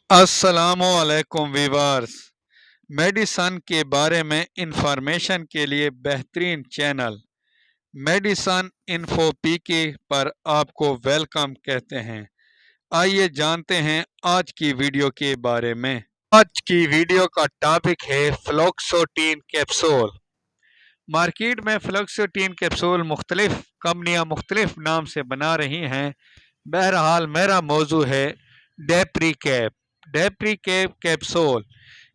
अस्सलामुअलैकुम viewers. Medicine के बारे में इंफॉर्मेशन के लिए बेहतरीन चैनल मेडिसन इन्फो पीके पर आपको वेलकम कहते हैं। आइए जानते हैं आज की वीडियो के बारे में। आज की वीडियो का टॉपिक है फ्लोक्सोटिन कैप्सूल। मार्केट में फ्लोक्सोटिन कैप्सूल मुख्तलिफ कंपनियां मुख्तलिफ नाम से बना रही हैं। बहरहाल मेरा मौजू है डेप्रीकैप कैप्सूल।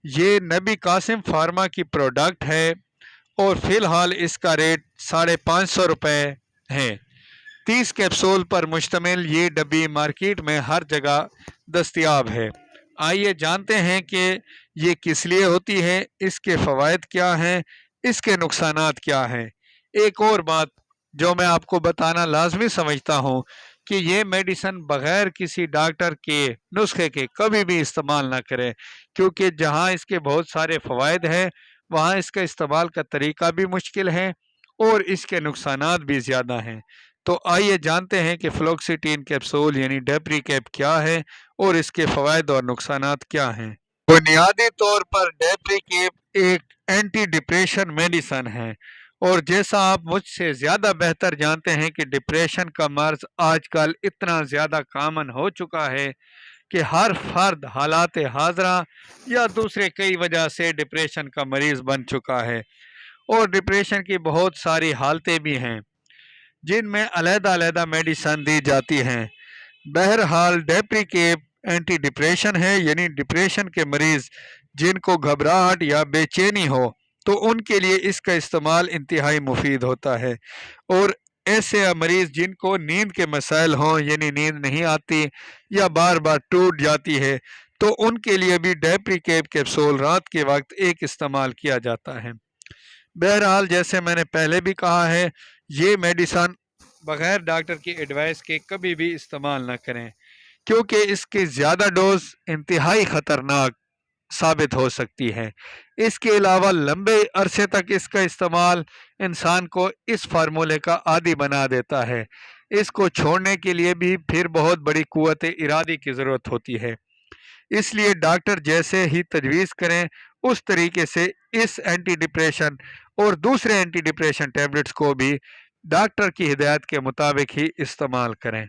ये नबी कासिम फार्मा की प्रोडक्ट है और फ़िलहाल इसका रेट 550 रुपये है। 30 कैप्सूल पर मुश्तमिल ये डब्बी मार्केट में हर जगह दस्तयाब है। आइए जानते हैं कि ये किस लिए होती है, इसके फ़वाइद क्या हैं, इसके नुकसानात क्या हैं। एक और बात जो मैं आपको बताना लाजमी समझता हूँ कि ये मेडिसिन बग़ैर किसी डॉक्टर के नुस्खे के कभी भी इस्तेमाल ना करें, क्योंकि जहाँ इसके बहुत सारे फ़वाइद हैं वहाँ इसका इस्तेमाल का तरीका भी मुश्किल है और इसके नुकसानात भी ज़्यादा हैं। तो आइए जानते हैं कि फ्लोक्सिटिन कैप्सूल यानी डेप्रीकैप क्या है और इसके फ़वाइद और नुकसानात क्या हैं। बुनियादी तौर पर डेप्रीकैप एक एंटी डिप्रेशन मेडिसन है और जैसा आप मुझसे ज़्यादा बेहतर जानते हैं कि डिप्रेशन का मर्ज़ आजकल इतना ज़्यादा कामन हो चुका है कि हर फर्द हालात हाज़रा या दूसरे कई वजह से डिप्रेशन का मरीज़ बन चुका है और डिप्रेशन की बहुत सारी हालतें भी हैं जिनमें अलग-अलग मेडिसन दी जाती हैं। बहरहाल डेप्रीकैप एंटी डिप्रेशन है, यानी डिप्रेशन के मरीज़ जिनको घबराहट या बेचैनी हो तो उनके लिए इसका इस्तेमाल इंतहाई मुफीद होता है। और ऐसे मरीज़ जिनको नींद के मसाइल हों, यानी नींद नहीं आती या बार बार टूट जाती है, तो उनके लिए भी डेप्रीकैप कैप्सूल रात के वक्त एक इस्तेमाल किया जाता है। बहरहाल जैसे मैंने पहले भी कहा है, ये मेडिसन बग़ैर डॉक्टर की एडवाइस के कभी भी इस्तेमाल ना करें, क्योंकि इसकी ज़्यादा डोज इंतहाई ख़तरनाक साबित हो सकती है। इसके अलावा लंबे अरसे तक इसका इस्तेमाल इंसान को इस फार्मूले का आदी बना देता है। इसको छोड़ने के लिए भी फिर बहुत बड़ी क़ुव्वत इरादी की ज़रूरत होती है। इसलिए डॉक्टर जैसे ही तजवीज़ करें उस तरीके से इस एंटी डिप्रेशन और दूसरे एंटी डिप्रेशन टैबलेट्स को भी डॉक्टर की हिदायत के मुताबिक ही इस्तेमाल करें।